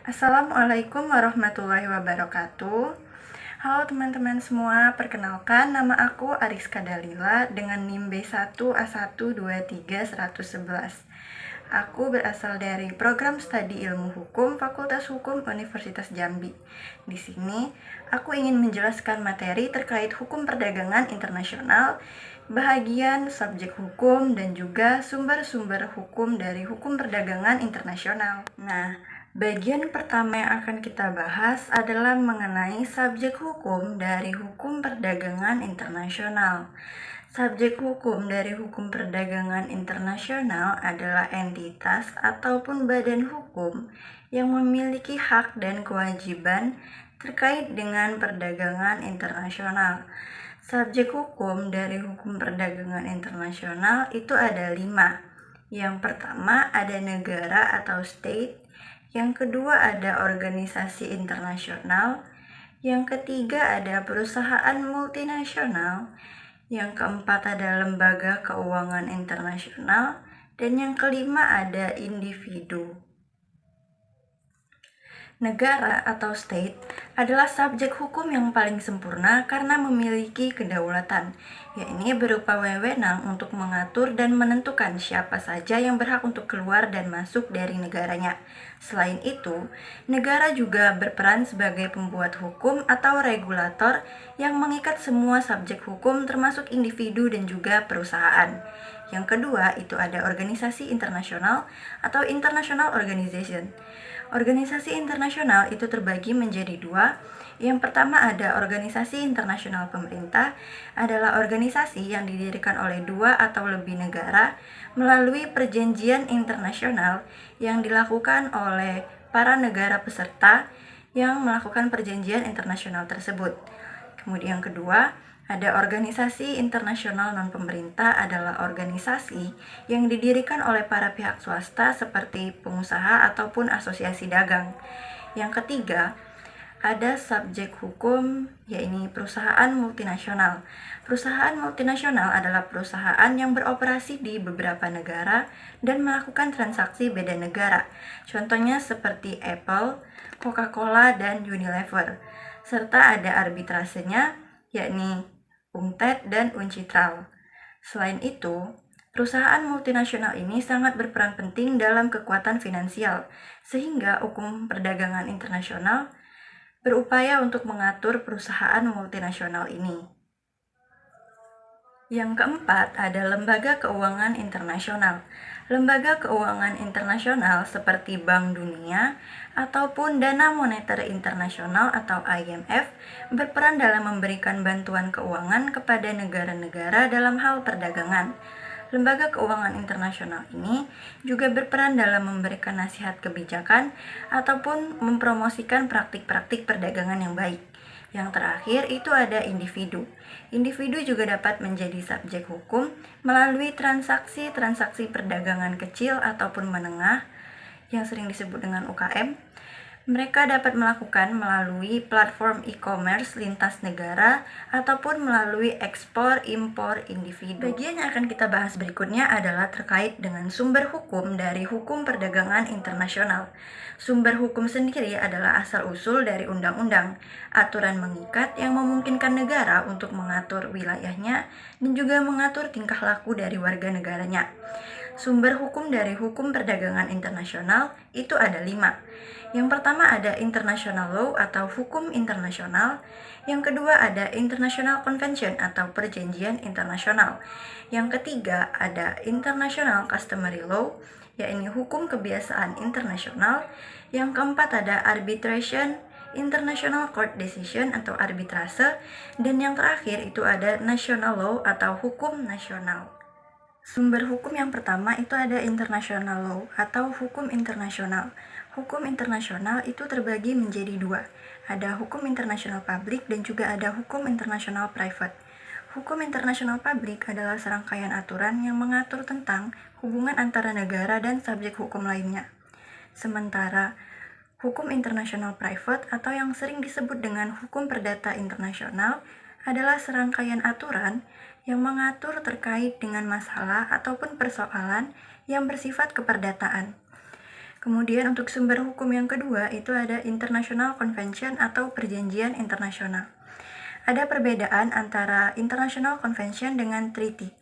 Assalamualaikum warahmatullahi wabarakatuh. Halo teman-teman semua, perkenalkan nama aku Ariska Dalila dengan NIM B1A12311. Aku berasal dari program studi Ilmu Hukum Fakultas Hukum Universitas Jambi. Di sini, aku ingin menjelaskan materi terkait hukum perdagangan internasional, bahagian subjek hukum, dan juga sumber-sumber hukum dari hukum perdagangan internasional. Bagian pertama yang akan kita bahas adalah mengenai subjek hukum dari hukum perdagangan internasional. Subjek hukum dari hukum perdagangan internasional adalah entitas ataupun badan hukum yang memiliki hak dan kewajiban terkait dengan perdagangan internasional. Subjek hukum dari hukum perdagangan internasional itu ada 5. Yang pertama ada negara atau state, yang kedua ada organisasi internasional, yang ketiga ada perusahaan multinasional, yang keempat ada lembaga keuangan internasional, dan yang kelima ada individu. Negara atau state adalah subjek hukum yang paling sempurna karena memiliki kedaulatan, yakni berupa wewenang untuk mengatur dan menentukan siapa saja yang berhak untuk keluar dan masuk dari negaranya. Selain itu, negara juga berperan sebagai pembuat hukum atau regulator yang mengikat semua subjek hukum termasuk individu dan juga perusahaan. Yang kedua, itu ada organisasi internasional atau international organization. Organisasi internasional itu terbagi menjadi 2. Yang pertama ada organisasi internasional pemerintah, adalah organisasi yang didirikan oleh 2 atau lebih negara melalui perjanjian internasional yang dilakukan oleh para negara peserta yang melakukan perjanjian internasional tersebut. Kemudian yang kedua, ada organisasi internasional non-pemerintah adalah organisasi yang didirikan oleh para pihak swasta seperti pengusaha ataupun asosiasi dagang. Yang ketiga, ada subjek hukum, yaitu perusahaan multinasional. Perusahaan multinasional adalah perusahaan yang beroperasi di beberapa negara dan melakukan transaksi beda negara. Contohnya seperti Apple, Coca-Cola, dan Unilever. Serta ada arbitrasenya, yakni UNCTAD dan UNCITRAL. Selain itu, perusahaan multinasional ini sangat berperan penting dalam kekuatan finansial, sehingga hukum perdagangan internasional berupaya untuk mengatur perusahaan multinasional ini. Yang keempat, ada lembaga keuangan internasional. Lembaga keuangan internasional seperti Bank Dunia ataupun Dana Moneter Internasional atau IMF berperan dalam memberikan bantuan keuangan kepada negara-negara dalam hal perdagangan. Lembaga keuangan internasional ini juga berperan dalam memberikan nasihat kebijakan ataupun mempromosikan praktik-praktik perdagangan yang baik. Yang terakhir itu ada individu. Individu juga dapat menjadi subjek hukum melalui transaksi-transaksi perdagangan kecil ataupun menengah yang sering disebut dengan UKM. Mereka dapat melakukan melalui platform e-commerce lintas negara ataupun melalui ekspor-impor individu. Bagian yang akan kita bahas berikutnya adalah terkait dengan sumber hukum dari hukum perdagangan internasional. Sumber hukum sendiri adalah asal-usul dari undang-undang, aturan mengikat yang memungkinkan negara untuk mengatur wilayahnya dan juga mengatur tingkah laku dari warga negaranya. Sumber hukum dari hukum perdagangan internasional itu ada 5. Yang pertama ada international law atau hukum internasional. Yang kedua ada international convention atau perjanjian internasional. Yang ketiga ada international customary law, yaitu hukum kebiasaan internasional. Yang keempat ada arbitration, international court decision atau arbitrase. Dan yang terakhir itu ada national law atau hukum nasional. Sumber hukum yang pertama itu ada international law atau hukum internasional. Hukum internasional itu terbagi menjadi 2. Ada hukum internasional publik dan juga ada hukum internasional private. Hukum internasional publik adalah serangkaian aturan yang mengatur tentang hubungan antara negara dan subjek hukum lainnya. Sementara hukum internasional private atau yang sering disebut dengan hukum perdata internasional adalah serangkaian aturan yang mengatur terkait dengan masalah ataupun persoalan yang bersifat keperdataan. Kemudian untuk sumber hukum yang kedua itu ada International Convention atau perjanjian internasional. Ada perbedaan antara International Convention dengan Treaty.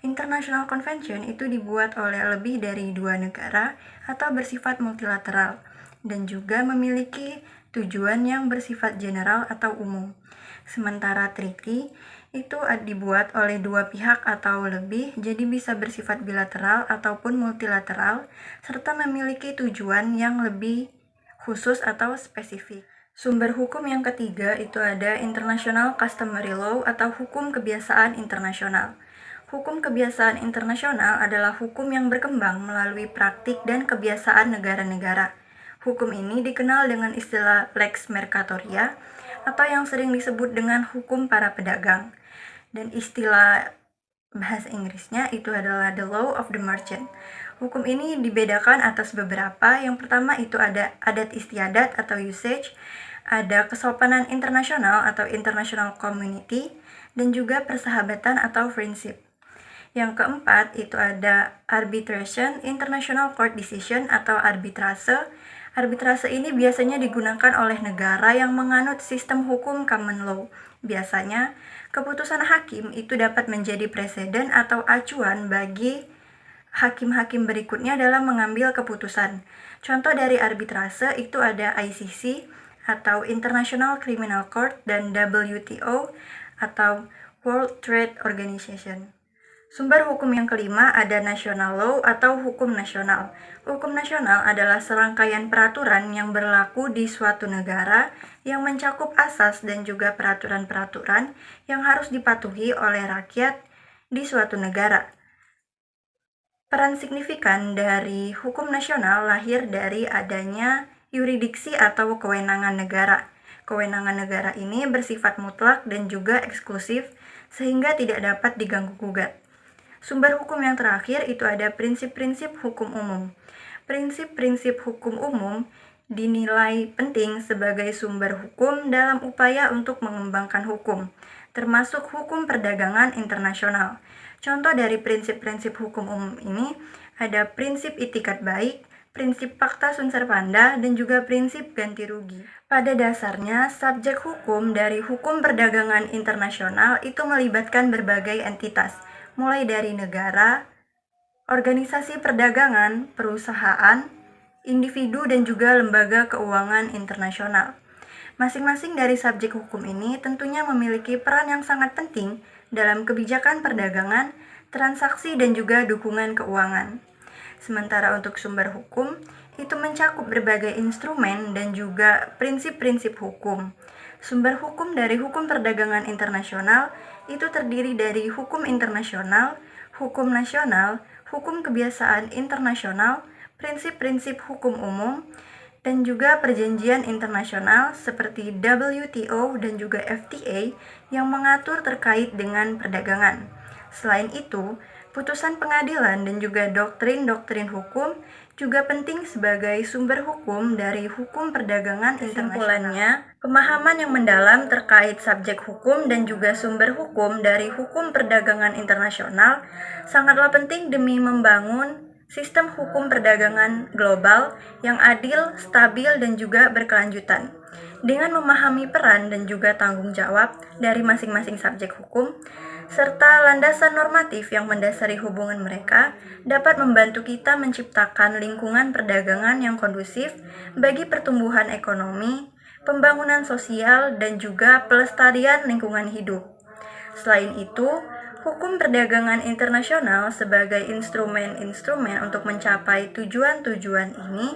International Convention itu dibuat oleh lebih dari 2 negara atau bersifat multilateral dan juga memiliki tujuan yang bersifat general atau umum. Sementara treaty itu dibuat oleh 2 pihak atau lebih, jadi bisa bersifat bilateral ataupun multilateral, serta memiliki tujuan yang lebih khusus atau spesifik. Sumber hukum yang ketiga itu ada International Customary Law atau hukum kebiasaan internasional. Hukum kebiasaan internasional adalah hukum yang berkembang melalui praktik dan kebiasaan negara-negara. Hukum ini dikenal dengan istilah lex mercatoria atau yang sering disebut dengan hukum para pedagang. Dan istilah bahasa Inggrisnya itu adalah the law of the merchant. Hukum ini dibedakan atas beberapa. Yang pertama itu ada adat istiadat atau usage, ada kesopanan internasional atau international community, dan juga persahabatan atau friendship. Yang keempat itu ada arbitration, international court decision atau arbitrase. Arbitrase ini biasanya digunakan oleh negara yang menganut sistem hukum common law. Biasanya, keputusan hakim itu dapat menjadi preseden atau acuan bagi hakim-hakim berikutnya dalam mengambil keputusan. Contoh dari arbitrase itu ada ICC atau International Criminal Court dan WTO atau World Trade Organization. Sumber hukum yang kelima ada national law atau hukum nasional. Hukum nasional adalah serangkaian peraturan yang berlaku di suatu negara yang mencakup asas dan juga peraturan-peraturan yang harus dipatuhi oleh rakyat di suatu negara. Peran signifikan dari hukum nasional lahir dari adanya yurisdiksi atau kewenangan negara. Kewenangan negara ini bersifat mutlak dan juga eksklusif sehingga tidak dapat diganggu-gugat. Sumber hukum yang terakhir itu ada prinsip-prinsip hukum umum. Prinsip-prinsip hukum umum dinilai penting sebagai sumber hukum dalam upaya untuk mengembangkan hukum, termasuk hukum perdagangan internasional. Contoh dari prinsip-prinsip hukum umum ini ada prinsip itikat baik, prinsip pacta sunt servanda, dan juga prinsip ganti rugi. Pada dasarnya, subjek hukum dari hukum perdagangan internasional itu melibatkan berbagai entitas, mulai dari negara, organisasi perdagangan, perusahaan, individu, dan juga lembaga keuangan internasional. Masing-masing dari subjek hukum ini tentunya memiliki peran yang sangat penting dalam kebijakan perdagangan, transaksi, dan juga dukungan keuangan. Sementara untuk sumber hukum, itu mencakup berbagai instrumen dan juga prinsip-prinsip hukum. Sumber hukum dari hukum perdagangan internasional itu terdiri dari hukum internasional, hukum nasional, hukum kebiasaan internasional, prinsip-prinsip hukum umum, dan juga perjanjian internasional seperti WTO dan juga FTA yang mengatur terkait dengan perdagangan. Selain itu, putusan pengadilan dan juga doktrin-doktrin hukum juga penting sebagai sumber hukum dari hukum perdagangan internasional. Kesimpulannya, pemahaman yang mendalam terkait subjek hukum dan juga sumber hukum dari hukum perdagangan internasional sangatlah penting demi membangun sistem hukum perdagangan global yang adil, stabil, dan juga berkelanjutan. Dengan memahami peran dan juga tanggung jawab dari masing-masing subjek hukum, serta landasan normatif yang mendasari hubungan mereka dapat membantu kita menciptakan lingkungan perdagangan yang kondusif bagi pertumbuhan ekonomi, pembangunan sosial, dan juga pelestarian lingkungan hidup. Selain itu, hukum perdagangan internasional sebagai instrumen-instrumen untuk mencapai tujuan-tujuan ini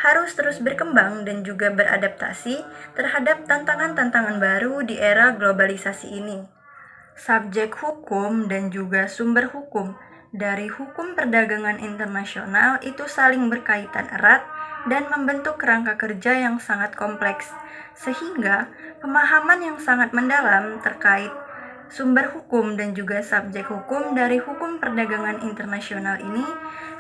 harus terus berkembang dan juga beradaptasi terhadap tantangan-tantangan baru di era globalisasi ini. Subjek hukum dan juga sumber hukum dari hukum perdagangan internasional itu saling berkaitan erat dan membentuk kerangka kerja yang sangat kompleks, sehingga pemahaman yang sangat mendalam terkait sumber hukum dan juga subjek hukum dari hukum perdagangan internasional ini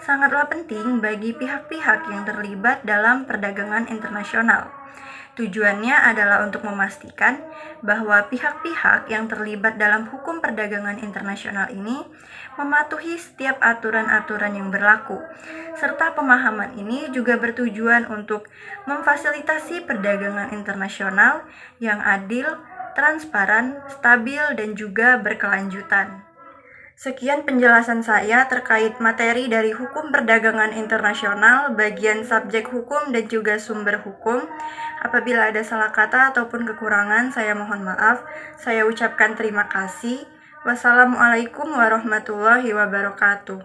sangatlah penting bagi pihak-pihak yang terlibat dalam perdagangan internasional. Tujuannya adalah untuk memastikan bahwa pihak-pihak yang terlibat dalam hukum perdagangan internasional ini mematuhi setiap aturan-aturan yang berlaku, serta pemahaman ini juga bertujuan untuk memfasilitasi perdagangan internasional yang adil, transparan, stabil, dan juga berkelanjutan. Sekian penjelasan saya terkait materi dari hukum perdagangan internasional, bagian subjek hukum dan juga sumber hukum. Apabila ada salah kata ataupun kekurangan, saya mohon maaf. Saya ucapkan terima kasih. Wassalamualaikum warahmatullahi wabarakatuh.